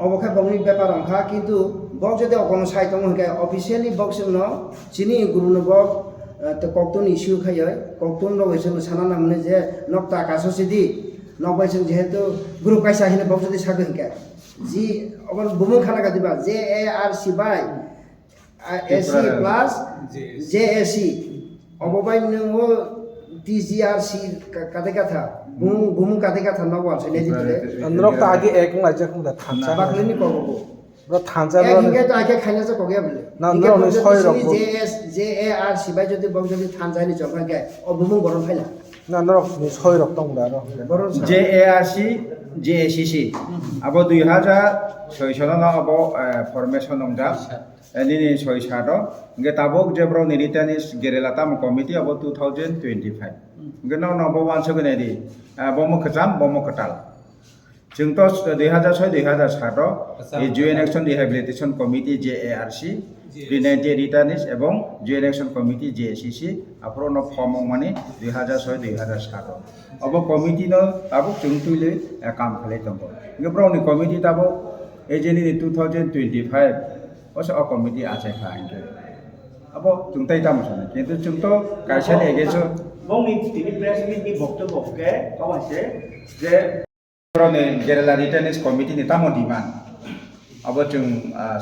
অবখাই বংনি ব্যাপার অংখা কিন্তু বক যদি অকনো সাইতং হইকে অফিসিয়ালি বক সিংনো চিনি গুরুনো বক তো কক্তন ইস্যু খাইয় কক্তন রয়েছেন সানা নামনে যে নকটা কাসসিদি নবাইছেন যেহেতু গ্রুপ কাইসা হিনে বক যদি সাগো হিকে জি অবন বুমু খানা গাদিবা জে এ আর সি বাই এসি প্লাস জে এসি অববাই নঙ্গো টিজিআরসি কাতে কথা বুমু কাতে কথা নব আছে নেজিলে Androk ta agi ek ngai jak mda thansa. বাকলিনি কবো Bro thansa এক bro. হিঙ্গে তো আগে খাইনা যে কগে বলে না, আমরা অনেক ছয় রকম। জে এ আর সিবাই যদি বক যদি থানজানি জমা গে অবুমু গরম ফাইলা Na androk ni soi rok tong da ro. গরম JARC, JACC. Abo 2006 abo formation nongja. Ini soi sado. Nge tabok jebro niritanis gerelatam committee abo 2025. Nge no abo wanso gene di. Bomo kejam, bomo ketal. Jengto 2006-2007 Joint Action Rehabilitation Committee JARC, Pre-90 Ritanis এবং Joint Action Committee JACC apro no form mane 2006-2007 abo committee no tabo jungtuile kam khalai tongo ngebro ni committee tabo ejeni 2025 oso a committee ache khainge abo jungtai tamosone kintu jungto kaisani egeso বংনি তিনি press meet ni বক্তব্যকে কওয়াছে যে Prone Gerela Retainers Committee ni tamo demand. Abo chung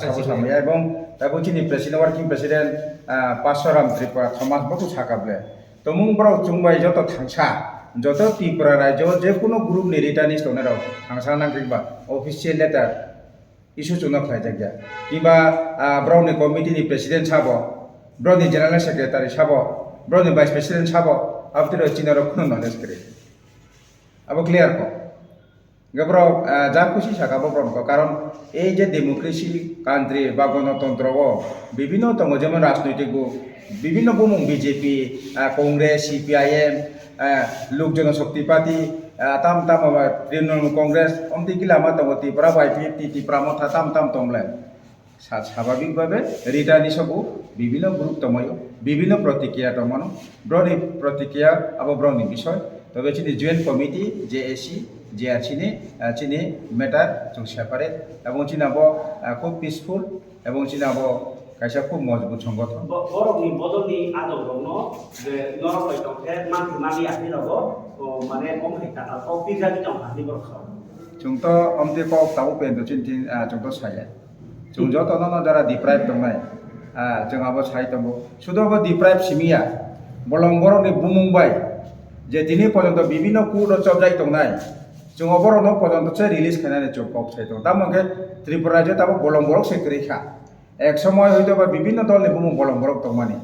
sabu samaya ebong tabo chini President Working President Pasaram Tripura Thomas Babu sakable. Tomung bro chung bai joto thangsa joto Tripura rajyo je kono group ni Retainers tonero thangsa nang kriba official letter issue chuna khlai jagya. Kiba bro ni committee ni President sabo, bro ni General Secretary sabo, bro ni Vice President sabo after chinaro kono knowledge kre. Abo clear ko. Gabro যা খুশি শাখাবো প্রমুখ কারণ এই যে democracy country বা গণতন্ত্র বিভিন্ন দङ যেমন রাজনৈতিক বিভিন্ন বুমুং বিজেপি কংগ্রেস সিপিআইএম লোক জনশক্তি পার্টি তাম তাম তৃণমূল কংগ্রেস অমতি গিলামা দङ ত্রিপুরা বাইপিএফটি ত্রিপুরা মথা তাম তাম তমলে স্বাভাবিকভাবে রিটার্নি সবু বিভিন্ন গ্রুপ দময় বিভিন্ন প্রতিক্রিয়া দমন ব্রনি প্রতিক্রিয়া আবো ব্রনি বিষয় তবে চিনি joint committee JAC JRC ni chini matter chung separate এবং চিনাবো খুব পিসফুল এবং চিনাবো কাইসা খুব মজবুত সংগঠন বরংনি বদলনি আদব দङ যে নরকই তংকে মানতি মালি আহি রব মানে বংনি টাকা তো পিজানি দङ হানি বরখ chúng to omti ko tau pen to chin chin chúng to saya chúng jo to no jara deprive dong nai chúng abo sai to শুধু abo deprive simia bolong borong ni bumung bai যে দিনে পর্যন্ত বিভিন্ন কুট চব যাই দং নাই जों अबरनो पदन्त से रिलीज खानानै जों कक साइतो तामंगे त्रिपुरा जे ताबो बलंबरक से करेखा एक समय हयतो बा विभिन्न दल नि बुमु बलंबरक दंमानि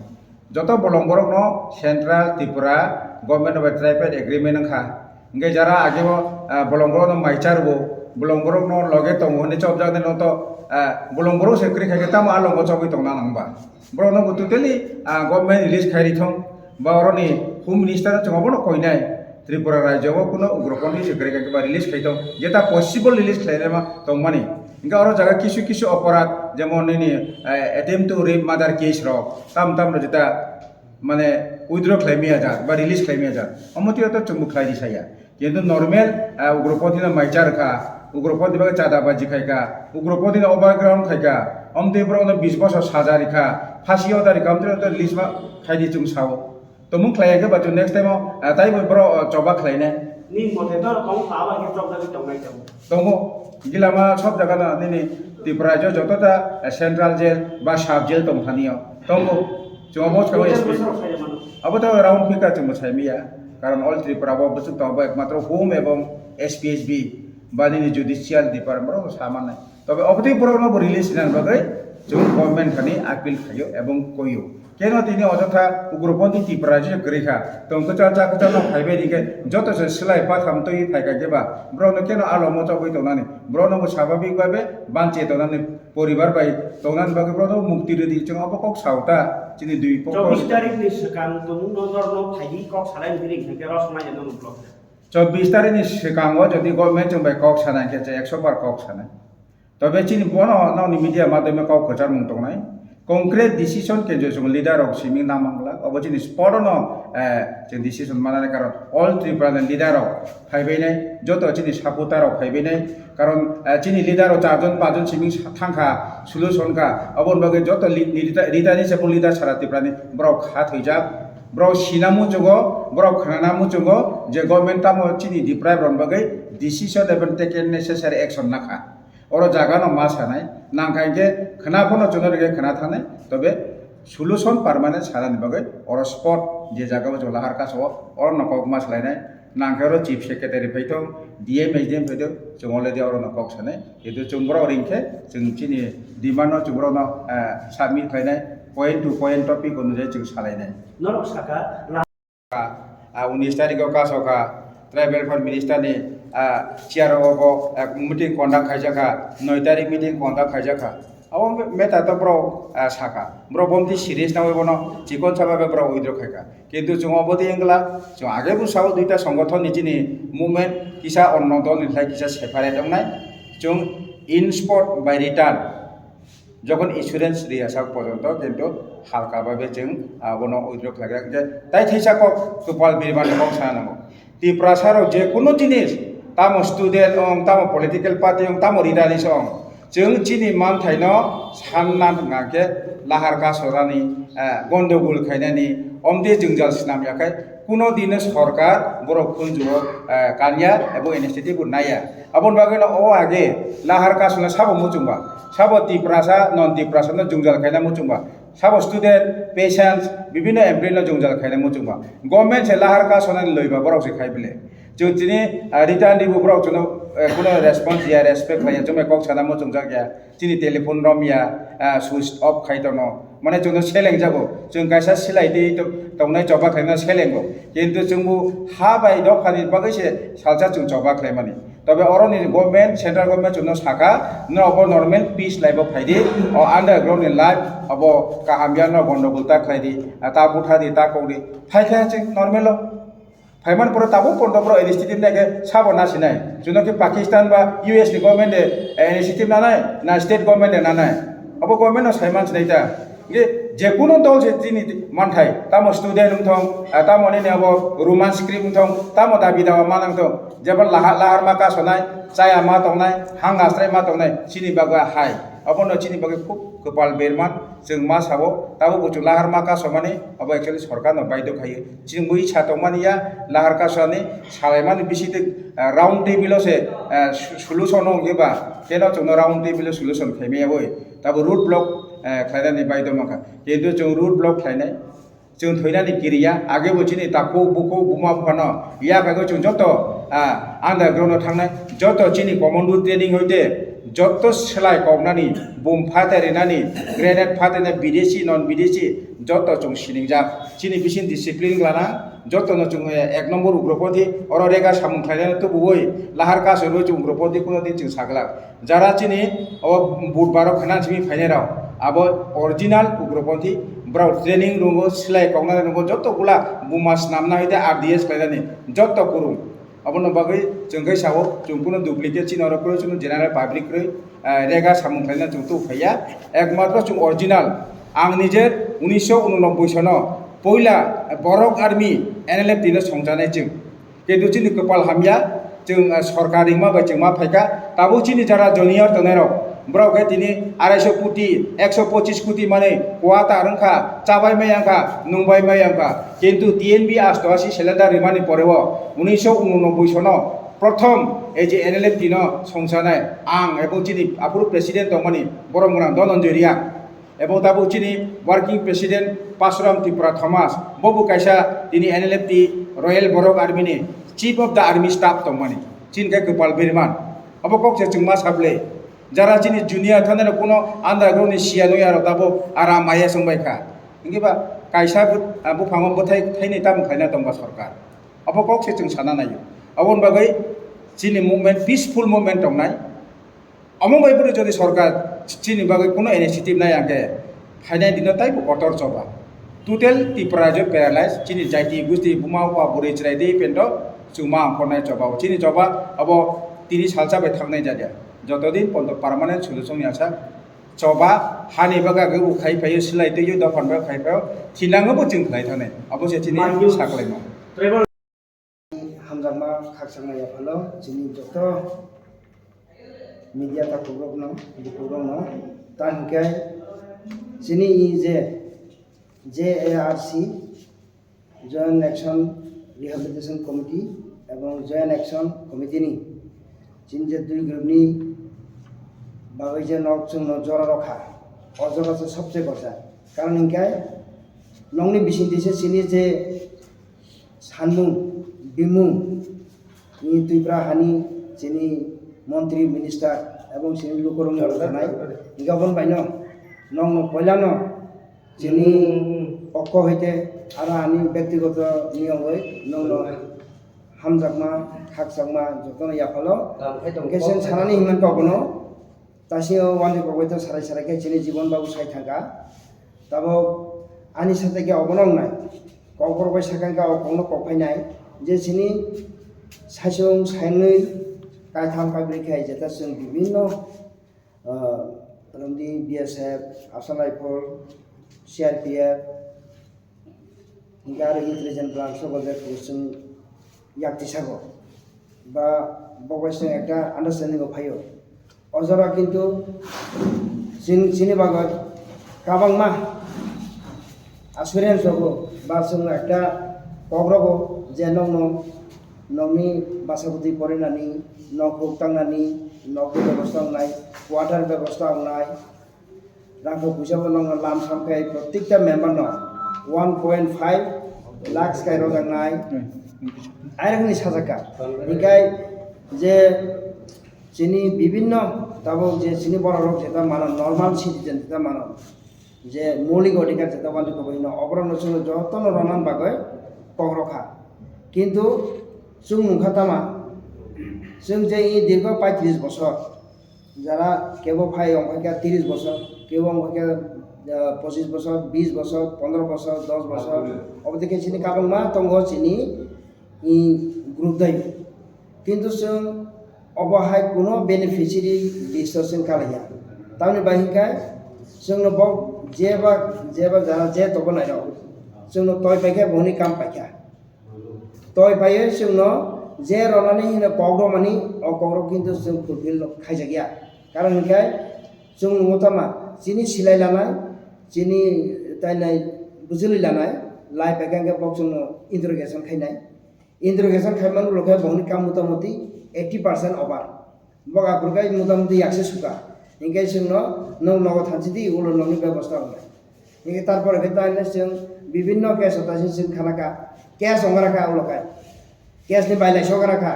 जत बलंबरक न central Tripura government of tribal agreement खा इंगे जरा आगेबो बलंबरक न माइचारबो बलंबरक न लगे तंगोनि चब जाने न तो बलंबरक से करेखा के ताम आलंग चबि दंना नंबा ब्रनो टोटली गवर्नमेंट रिलीज खारिथं बावरनि होम मिनिस्टर जों अबनो कइनाय त्रिपुरा राज्य কোনো উগ্রপন্থী সেক্রেটারি কিংবা রিলিজ খাইতো যেটা পসিবল রিলিজ খাইলেমা তংমানি ইনকা আরো জায়গা কিছু কিছু অপরাধ যেমন নি attempt to rape mother case rock তাম তাম যেটা মানে উইথড্র ক্লেমিয়া যা বা রিলিজ ক্লেমিয়া যা অমতিও তো চুমুক খাই দিছায়া কিন্তু নরমাল উগ্রপন্থী না মাইচার খা উগ্রপন্থী বাগে চাঁদাবাজি খাইকা উগ্রপন্থী না ওভারগ্রাউন্ড খাইকা অমতে ব্রো 20 বছর সাজা রেখা ফাঁসিও তারিখ অমতে তো রিলিজ মা খাই দি চুম সাও তো মুখ খাইয়াকে বাজু নেক্সট টাইম তাই ব্রো চবা খাইনে নি মতে তো কম পাওয়া কে জব দাবি দংনাই দङ দङ গিলামা সব জায়গা না নিনি ত্রিপুরা যে যতটা সেন্ট্রাল জেল বা সাব জেল দংখানিও দङ जों मोच को अब तो राउंड फिगर जों मोसाइमिया कारण ऑल त्रिपुरा बसु तो एकमात्र होम एवं एसपीएसबी बादिनि जुडिशियल डिपार्टमेंट सामान्य तबे अबति पुरानो रिलीज नान बगै जों गवर्नमेंट खानि आपिल खायो एवं कयो केन तिनि अजथा उग्रपन्थी त्रिपुरा जे गरेखा तंको चाचा कचा न फाइबे दिके जत से सिलाइ पाथाम तई फाइका जेबा ब्रनो केन आलो मचबइ तनानि ब्रनो स्वाभाविक भाबे बानचे तनानि परिवार बाय तनानि बागे ब्रनो मुक्ति रदि जों अबकक सावता चिनि दुइ पक 24 तारिख नि सिगां तमुं नजर न फाइदि कक सालाय भिरि के रसमाय जन ब्लक 24 तारिख नि सिगाङो जदि गभर्नमेन्ट जों बाय कक सानाय के 100 बार कक सानाय तबे चिनि बनो नावनि मिडिया माध्यमे कक खचार मुं तंनाय concrete decision ke jo jong leader of siming namangla obo chini spot no jeng decision manane karon all tribal leader of phaibene joto chini saputar of phaibene karon chini leader of charjon pajon siming thangkha solution ka obon bage joto leader ni sepul leader sarati prani brok hat hoijak brok sinamu jogo brok khananamu jogo je government tamo chini deprive ron bage decision even taken necessary action nakha oro jaga no ma sanai nangkai ke khana phono jono re khana thane tobe solution permanent sanani bagai oro spot je jaga bo lahar ka so oro nokok mas lainai nangkai ro chief secretary phaito dm sdm phaito jongole de oro nokok sanai edu chungbro ringke jung chini demand no chungbro no submit khainai point to point topic onujai chung salainai norok saka 19 तारिखआव कासोका tribal fund minister नि चियारओ meeting conduct खाइजाखा 9 तारिख meeting conduct खाइजाखा अब Meta तो bro साखा bro बमती serious ना होइबनो chicken साबाबे bro withdraw खाइका किंतु जों अबदि एंगला जों आगे बुसाव दुइटा संगठन निजिनि मुभमेंट किसा अन्न दल निफ्राय किसा सेपारेट दंनाय जों इन स्पॉट बाय रिटर्न যখন ইন্স্যুরেন্স রিয়াসা পর্যন্ত কিন্তু হালকাভাবে जों বনো উইথড্র খাইগ্রা যে তাই থাইসাকক গোপাল বিরমান কক সানাঙ্গো ত্রিপুরাসারও যে কোনো জিনিস তামো স্টুডেন্ট তামো পলিটিক্যাল পার্টি তামো লিডারিস जों चिनि मान थाइनो सानना गाके लाहार कासरानि गन्डगोल खाइनानि अमदे जोंजाल सिनाम याखाय कुनो दिन सरकार बर खुनजुओ कानिया एबो इनिशिएटिव नाया अबन बागेनो ओ आगे लाहार कासना साबो मुजुंबा साबो तिप्रासा नन तिप्रासा न जोंजाल खाइना मुजुंबा साबो स्टूडेंट पेशेंट्स विभिन्न एमप्लॉय न जोंजाल खाइना मुजुंबा गवर्नमेंट से लाहार कासना लइबा बरक से खाइबले जों दिनै रिटार्न दिबो ब्राव जों कुनो रेस्पॉन्स या रेस्पेक्ट लाया जों कक साना मो जों जागया दिनै टेलिफोन रमिया स्विच अफ खाइतनो माने जों सेलें जागो जों गायसा सिलाइ दे तौनाय जबा खाइना सेलेंगो किन्तु जोंबो हा बाय द फानि बागैसे सालजा जों जबा खाइ माने तबे अरनि गवर्नमेंट सेंट्रल गवर्नमेंट जों साका न अब नॉर्मल पीस लाइफ फाइदि अ अंडरग्राउंड इन लाइफ अब काहामिया न गन्डगोलता खाइदि ता बुथादि ता कौदि फाइखा जों नॉर्मल फाइमान पर ताबो पन्डब्र इनिशिएटिव नाके साबो नासिनाय जुनकि पाकिस्तान बा यूएस नि गवर्नमेंट इनिशिएटिव नानाय ना स्टेट गवर्नमेंट नानाय अब गवर्नमेंट साइमान सिनायता जे जेकुनो दल जे दिनि मानथाय तामो स्टूडेंट उमथं तामो नि अब रोमान स्क्रिप्ट उमथं तामो दाबि दावा मानांथं जेबा लाहार मा कासनाय चाया मा तंनाय हां आस्राय मा तंनाय सिनि बागा हाय अब न चिनि बागे खूब गोपाल बेरमान जों मा साबो ताबो बुचु लाहार मा कासमानि अब एक्चुअली सरकार न बायद खायो जों बै सातमानिया लाहार कासनि सालायमानि बिसिते राउंड टेबल से सल्यूशन होगेबा केनो जों राउंड टेबल सल्यूशन खाइमेयाबो ताबो रूट ब्लॉक खाइनानि बायद माखा किन्तु जों रूट ब्लॉक खाइनाय जों थैनानि गिरिया आगे बचिनि ताको बुको बुमा फानो या बागो जों जत अंडरग्राउंड थांनाय जत चिनि कमांडो ट्रेनिंग होइते जत सेलाय कौनानि बम फाटारिनानि ग्रेनेड फाटारिना विदेशी नन विदेशी जत जों सिनिंजा चिनि बिसिन डिसिप्लिन लाना जत न जों एक नम्बर उग्रपति अर रेगा सामुं खाइना तो बुवै लाहार कासरो जों उग्रपति कोनो दिन जों सागला जारा चिनि अब बुधबार खाना सिमी फाइनेराव अब ओरिजिनल उग्रपति ब्राउ ट्रेनिंग दंगो सिलाय कौना दंगो जत गुला बुमास नामना होइते आरडीएस खाइनानि जत कुरुं अब न बागै जों गैसाव जों कोनो डुप्लिकेट चिनर करो जों जनरल पब्लिक रै रेगा सामुं खाइना जों तो फैया एकमात्र जों ओरिजिनल आं निजे 1989 सन पहिला बरक आर्मी एनएलएफ दिनो संजानाय जों किन्तु चिनि कपाल हामिया जों सरकारि मा बाय जों मा फायका ताबो चिनि जारा जनियर तनेराव ब्रावके दिनै 250 कोटी 125 कोटी माने कोआता रंखा चाबाय मायांखा नुंबाय मायांखा किन्तु टीएनबी आस्तवासी सिलेंडर रिमानि परेव 1989 सन प्रथम ए जे एनएलएफ दिनो संजानाय आं एबो चिनि आपुर प्रेसिडेंट दंमानि बरमगुना धनन्जयरिया एबो ताबो चिनि वर्किंग प्रेसिडेंट पासुराम त्रिपुरा थमास बबु कायसा दिनै NLF the royal Borok army chief of the army staff दंमानि चिनके गोपाल बिरमान अब कक जों मा साबले जारा चिनि जुनियर थाने कोनो अंडरग्राउंड नि सिया नय आरो ताबो आराम आया संबायखा इंगिबा कायसा बुफांगम बथाय थाइनै ताम खायना दंबा सरकार अब कक जों साना नायो अबन बागै चिनि मुभमेंट पीसफुल मुभमेंट दंनाय अमं बायबो जदि सरकार चिनि बागै कोनो इनिशिएटिभ नायाके फाइनाय दिन ताइबो अटर जबा टोटल त्रिपुरा जो पैरालाइज चिनि जाति गुस्ति बुमा वा बुरै चिराय दे पेन्ट जुमा अंखनाय जबा चिनि जबा अब 3 साल जाबाय थांनाय जादिया जतदिन पर्यन्त पार्मानेंट सल्यूशन आसा coba hani baga ge ukhai payo silai tei yo dofan ba khai payo thilango bo jing khlai thane abo se chini saklai no travel hamjama khaksangmaya phalo chini joto media ta kubrok no dikurok no tankai chini JARC Joint Action Rehabilitation Committee এবং Joint Action Committee ni chini je dui group ni bagai je nok chung no jora rokha ojora se sabse gorsa karon ingkai nongni bisingti se chini je sanmung bimung ni tuibra hani chini মন্ত্রী minister এবং চিনি লোকরং থানায় ইগাবন বাইন নং পয়লানো চিনি পক্ষ হইতে আর আনি ব্যক্তিগত নিয়ম হই নং হামজাকমা খাকসাকমা যতন ইয়াফালো কেসেন সানানি হিমান কবনো তাসিও ওয়ানি কবইতো সারাই সারাইকে চিনি জীবন বাবু সাই থাকা তাবো আনি সাথে কে অবনং নাই ককরবাই সাকাঙ্কা অকংনো কফাইনাই যে চিনি সাইসং সাইনৈ কাইথাম কাইব্রিখাই যেটা जों বিভিন্ন রমদি BSF আসাম রাইফল CRPF হিঙ্গার ইন্টেলিজেন্স ব্রাঞ্চ বলে जों ইয়াকতিসাগো বা বগসে একটা আন্ডারস্ট্যান্ডিং ফাইও অজরা কিন্তু চিনি বাগত কাবাংমা আসুরেন্স হবো বা जों একটা কগ্রগো যে নংনি বাসাপতি পরিনানি নক তাंनानि नक व्यवस्था होनाय वाटर व्यवस्था होनाय रांखौ फैसाबो नंग लाम सामखाय प्रत्येकटा मेम्बार न 1.5 लाख स्काय रजांनाय आयरनि साजाका निकाय जे चिनि विभिन्न ताबो जे चिनि बररक जेता मानन नर्माल सिटिजेन जेता मानन जे मौलिक अधिकार जेता बान्दि कबैनो अबरन जों जतन रनान बागै पग्रखा किन्तु जों नुखातामा जों जे दीर्घ 35 বছর যারা কেবল ভাই অঙ্কা 30 বছর কেউ অঙ্কা 25 বছর 20 বছর 15 বছর 10 বছর অবদিকে চিনি কাবংমা তঙ্গ চিনি গ্রুপ দাই কিন্তু जों অবহাই কোনো বেনিফিশিয়ারি ডিসকাশন কালাইয়া তাহলে বাহিকায় जोंनो ब जेबा যারা যে তব নাই जोंनो তয় পাইকা বনি কাম পাইকা তয় পাইয়ে जोंनो जे रनानि हिनो कग्रमानि अकग्र किन्तु जों फुलफिल खायजागिया कारण हिंखाय जों नुथामा चिनि सिलाय लानाय चिनि ताइनाय बुजुलि लानाय लाइफ एकांगे बक्स जों इंट्रोगेशन खायमान लखाय बहनि काम मोटामोटी 80% ओभार बगा गुरगाय मोटामोटी याक्से सुका हिंखाय जोंनो नग थानसिदि उलो ननि व्यवस्था होनाय हिंखाय तारपरे बेताइने जों विभिन्न केस हतासि जों खानाका केस अंगाराका उलखाय केस नि बायलाय सगराखा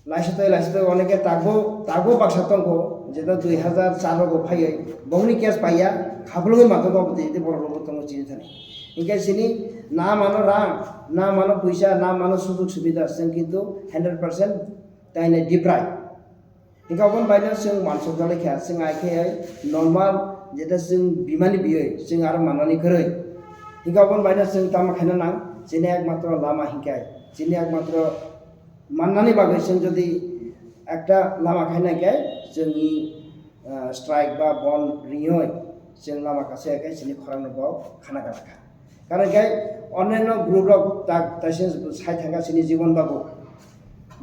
लाइसते अनेके तागो बाक्सातंको जेता 2004 गो फायै बंगनि केस पाइया खाबलुङै माथो गबति ते बरलो तंगो चिनि थाने इनके सिनि ना मानो रां ना मानो पैसा ना मानो सुजुग सुबिदा जों किन्तु 100% ताइने डिप्राइभ इनका अपन बायना जों मानसो जालायखा जों आइखे नर्माल जेता जों बिमानि बियै जों आरो मानानि खरै इनका अपन बायना जों तामा खायना नां जेने एकमात्र लामा हिंखाय चिनि एकमात्र माननानै बागै जों जदि একটা लामा खायनायखाय जोंनि स्ट्राइक बा बन रिङै जों लामा कासे एखाय चिनि खरांनो बाव खाना गाराखा कारण गाय अन्यान्य ग्रुप रक ताइसे साइ थांगा चिनि जीवन बाबू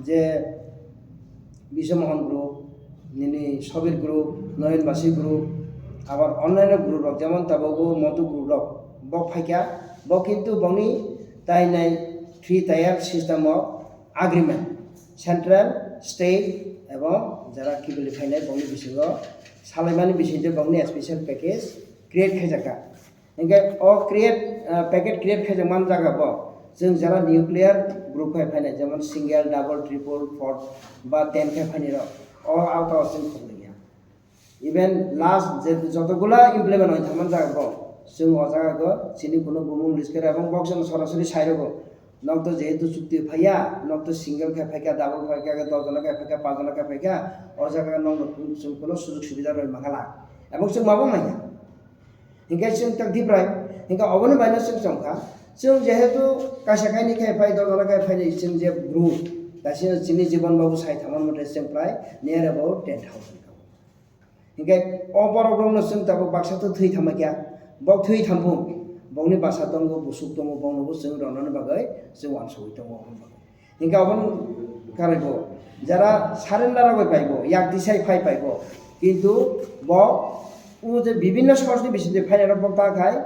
जे বিশ্বমোহন গ্রুপ নিনি সবির গ্রুপ নয়নবাসী গ্রুপ আবার অন্যান্য গ্রুপ রক যেমন তাবাগো মধু গ্রুপ রক বক ফাইকা বক কিন্তু বনি তাই নাই 3 tier system of agreement central state এবং যারা কি বলি ফাইনাল বংনি বিসিগ সালাইমানি বিসিতে বংনি স্পেশাল প্যাকেজ ক্রিয়েট খাইজাকা ইনকে অ ক্রিয়েট প্যাকেট ক্রিয়েট খাইজামান জায়গা ব जों যারা নিউক্লিয়ার গ্রুপ ফাইনাল যেমন সিঙ্গেল ডাবল ট্রিপল ফোর্থ বা 10 কে ফাইনাল অ আউট অফ সিং খবলিয়া ইভেন লাস্ট যে যতগুলা ইমপ্লিমেন্ট হয় থামান জায়গা ব जों অ জায়গা চিনি কোনো বুমুং রিস্কের এবং বক্সন সরাসরি সাইরব नक तो जेहेतु चुक्ति फैया नक तो सिंगल के फैका डाबल फैका 10 जना के फैका 5 जना के फैका और जगह नक जों कोनो सुजुग सुबिदा रय माखाला एबं जों माबा माया हिंगा जों तक दिप्राय हिंगा अबनो बायना जों जोंखा जों जेहेतु कासाखायनि के फै 10 जना के फैनि जों जे ग्रुप दासिम चिनि जीवन बाबू साइ थामान मते जों प्राय नियर अबाउट 10,000 हिंगे अबरक रंनो जों ताबो बाक्सा तो थै थामाकिया बक थै थामफुं बंनि बासा दंगो बुसुक दंगो बंनोबो जों रननो बागै जों वानसुइ दंगो हिंगे अबन कारेबो যারা সারেন্ডার হবে পাইব ইয়াক দিশাই ফাই পাইব কিন্তু বক ও যে বিভিন্ন সরস্বতী বিষয়ে ফাইনাল বক্তা খায়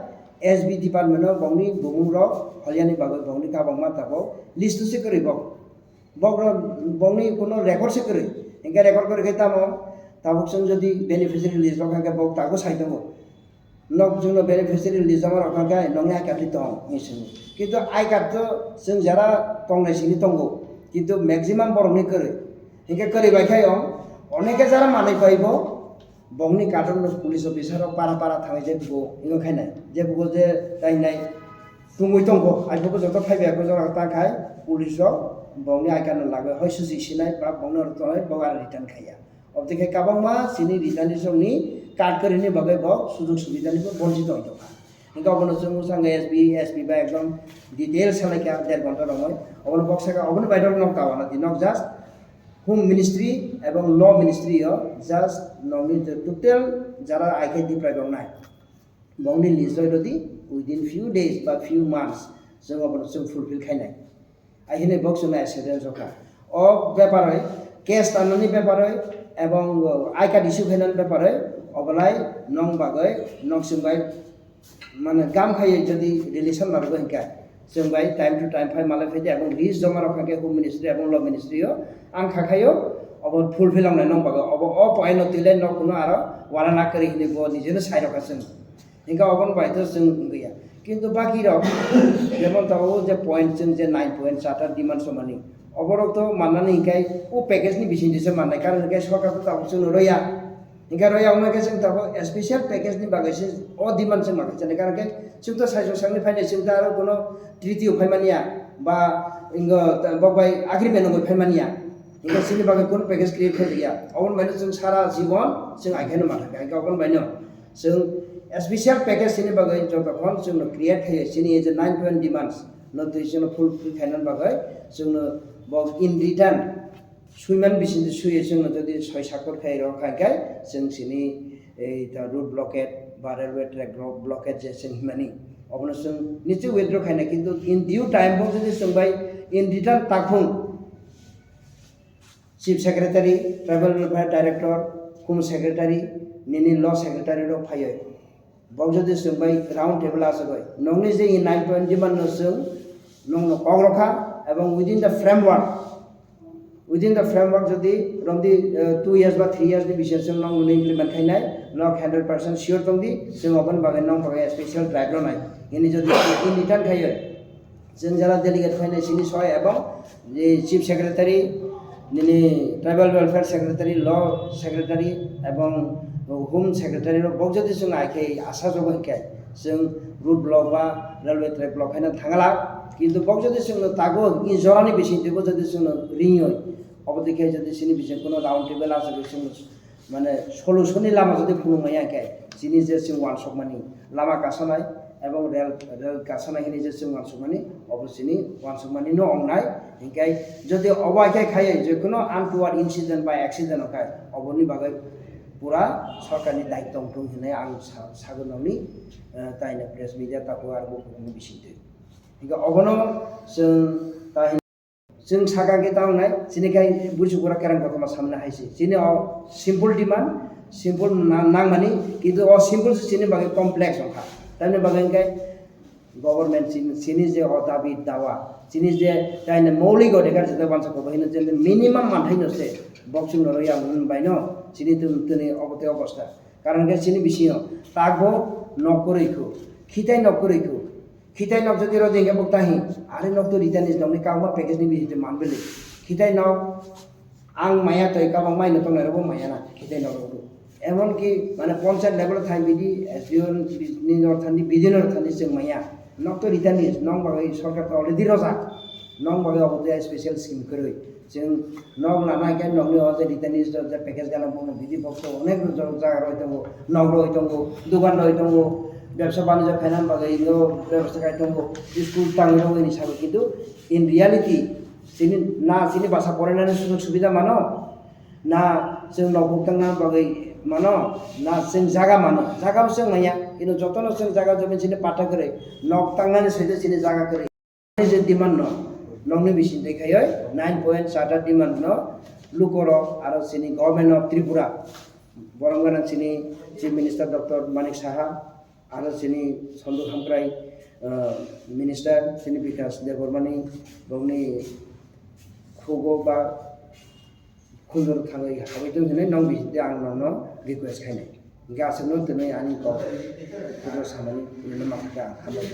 এসবি ডিপার্টমেন্টও বংনি বুমুর হলিয়ানি বাগৈ বংনি কাবংমা তাবো লিস্টসে করি বক বংনি কোনো রেকর্ড সে করি ইনকে রেকর্ড করে গেতাম তাবক जों যদি বেনিফিশিয়ারি লিস্ট রখাকে বক তাগো সাইতমো নক जोंनो বেনিফিশিয়ারি লিস্ট আমার রখাকে নংয়া কাটি দं নিসিং কিন্তু আই কার্ড তো जों যারা তংনাইसिनि তंगो কিন্তু ম্যাক্সিমাম বরংনি করে हिंगे करी बायखाय अनेके जारा मानै पाइबो बंगनि काटन पुलिस अफिसार पारा पारा थाङै जेबो इंगो खायनाय जेबो जे दाइनाय तुंगै दंगो आइबो जत फाइबायखौ जरा ताखाय पुलिस बंगनि आइकान लागे हय सुजि सिनाय बा बंगनो तय बगार रिटार्न खाया अबदिखे काबांमा सिनि रिटार्ननि समनि काट करिनि बगै ब सुजुग सुबिदानिबो बन्जित होय दं हिंगा अबनो जों सांगे एसपी बा एकदम डिटेल सालायका 1.5 घन्टा दंमोन अबनो बक्सका अबनो बाइदर नक तावाना दि नक जास्ट হোম মিনিস্ট্রি এবং ল মিনিস্ট্রি জাস্ট নংনি টোটাল যারা আইকে ডিপ্রাইভ নাই বংনি লিস্ট যদি উইদিন ফিউ ডেজ বা ফিউ মান্থস जों अबनो जों फुलफिल खायनाय आइहिने बक्स ना एसेडेन्स जखा अ बेपारै केस ताननि बेपारै এবং আই কার্ড ইস্যু খাইनानै बेपारै अबलाय नং बागै नং जोंबाय माने गाम खायै যদি রিলেশন लारगो हिंका जों बाय टाइम टू टाइम फाइ माले फैदे এবং লিস্ট জমা রাখাকে হোম মিনিস্ট্রি এবং ল মিনিস্ট্রিও आं खाखायो अब फुलफिल आंनाय नंबागो अब अ पॉइंट तिले न कुनो आरो वारा ना करि हिने बो निजेनो साइड रखासों हिंगा अबन बायतो जों गैया किन्तु बाकी र जेमन ताव जे पॉइंट जों जे 9 पॉइंट चार्टार डिमांड समानि अबरक तो माननानै हिंगाय ओ पैकेज नि बिसिनिसो माननाय कारण हिंगाय सरकार तो ताव जों रया हिंगा रया उनाके जों ताव स्पेशल पैकेज नि बागैसो अ डिमांड जों माखासे कारण के जों तो साइजो सांनि फाइनाय जों आरो कुनो ट्रिटी फाइमानिया बा इंगो बबाय एग्रीमेंट न फाइमानिया हिंगा सिनि बागै कोन पैकेज क्रिएट खायदिया अबन बायनो जों सारा जीवन जों आइखानो माथाखै हिंगा अबन बायनो जों स्पेशल पैकेज सिनि बागै जतखन जों क्रिएट खायो सिनि जे 9 पॉइंट डिमांड्स न दैजों फुलफिल खायनानै बागै जोंनो बक इन रिटर्न सुइमान बिसिनि सुये जोंनो जदि 6 साकर खायरो खायगाय जों सिनि ए दा रूट ब्लकेट बा रेलवे ट्रैक ब्लकेट जे जों हिमानि अबन जों निचे विथड्र खायनाय किन्तु इन ड्यू टाइम बक जदि जों बाय इन रिटर्न ताखुं chief secretary tribal welfare director home secretary निनि लॉ सेक्रेटारी रो फायो बगजदि जोंबाय राउंड टेबल आसबाय नंनि जे 9 पॉइंट डिमांड जों नंनो कग्रखा एवं विदिन द फ्रेमवर्क जदि रंदि 2 इयर्स बा 3 इयर्स नि बिसोर जों नंनो इमप्लिमेंट खायनाय नक 100% श्योर दंदि जों अपन बागै नंग बागै स्पेशल ड्राइव रनाय इनि जदि इन रिटर्न खायो जों जरा डेलीगेट फाइनाय सिनि सय एवं जे चीफ सेक्रेटारी निनी tribal welfare secretary law secretary एवं होम सेक्रेटारी बक जदि जों आइके आशा जगैके जों रूट ब्लक बा रेलवे ट्रैक ब्लक खायना थांगला किन्तु बक जदि जों तागो इ जरानि बिसिनथिबो जदि जों रिङै अबदिखे जदि सिनि बिसिन कोनो राउंड टेबल आसबो जों माने सलुशननि लामा जदि फुलुमायाके सिनि जे जों वानसक मानि लामा गासनाय एवं रेल गासनाय हिनि जे जों वानसक मानि अबसिनि वानसक मानि न अंनाय हिंगाय जदि अबायखाय खायो जे कोनो आनटुवार्ड इन्सिडेंट बा एक्सिडेंट होखाय अबनि बागै पूरा सरकारनि दायित्व दं होननाय आं सागोनावनि ताइना प्रेस मिडिया ताखौ आरो बुंनो बिसिनदो हिंगा अबनो जों सागागे तावनाय सिनिखाय बुजुगुरा केरां गतमा सामने हायसि सिनि सिम्पल डिमांड सिम्पल नांमानि किन्तु सिम्पल सिनि बागै कमप्लेक्स होखा ताइना बागैखाय गभर्नमेंट सिनि जे दाबि दावा सिनि जे ताइना मौलिक अधिकार जे बानसाखौ बाहिनो जे मिनिमाम मानथाइनोसे बक्सिं नरया बायनो सिनि तुनि अबते अवस्था कारण के सिनि बिसियो तागो नकरैखौ खिथाय नकरैखौ खिथाय नक जदि रदेंगे बक्ताहि आरो नक तो रिटार्निस नंनि कामा पैकेज नि बिहिते मानबेले खिथाय नक आं माया तय कामा माइनो तंनायरबो मायाना खिथाय नक एमन कि माने पंचायत लेवल थाइ बिदि एसडिओ नि नर्थानि बिदिन नर्थानि जों माया नक तो रिटार्निस नंग बागै सरकार तो अलरेडी रजा नंग बागै अबते स्पेशल स्कीम करै जों नग लानायके नंनि अजे रिटार्निस जे पैकेज गाना बुंनो बिदि बक्स अनेक जागा रय दङ नग रय दङ दुकान रय दङ ব্যবসা বাণিজ্য ফাইনান্স বাগै ব্যবস্থা খাই दङ स्कुल टाङै दङ हिसाबै किन्तु इन रियालिटी सिनि भाषा फरायनानै सुजुग सुबिदा मानो ना जों न'खौ थांना बागै मानो ना जों जागा मानो जागाबो जों नाया কিন্তু যতন जों जागा जब जिने पाटा करे नक तांनानै सैदो जिने जागा करे जे डिमान्ड न नंनि बिसिन देखायो 9.7 डिमान्ड न लुकरो आरो सिनि गभर्नमेन्ट अफ त्रिपुरा बरंगाना सिनि chief minister doctor Manik Saha आरो सिनि सन्दु खामग्राय मिनिस्टार सिनि बिकास देबरमानि गवनि खुगो बा खुंजोर थाङै हाबैदों होनै नं बिदि आं नंनो रिक्वेस्ट खायनाय गासैनो दिनै आंनि गाव सामानि माखासे हामबाय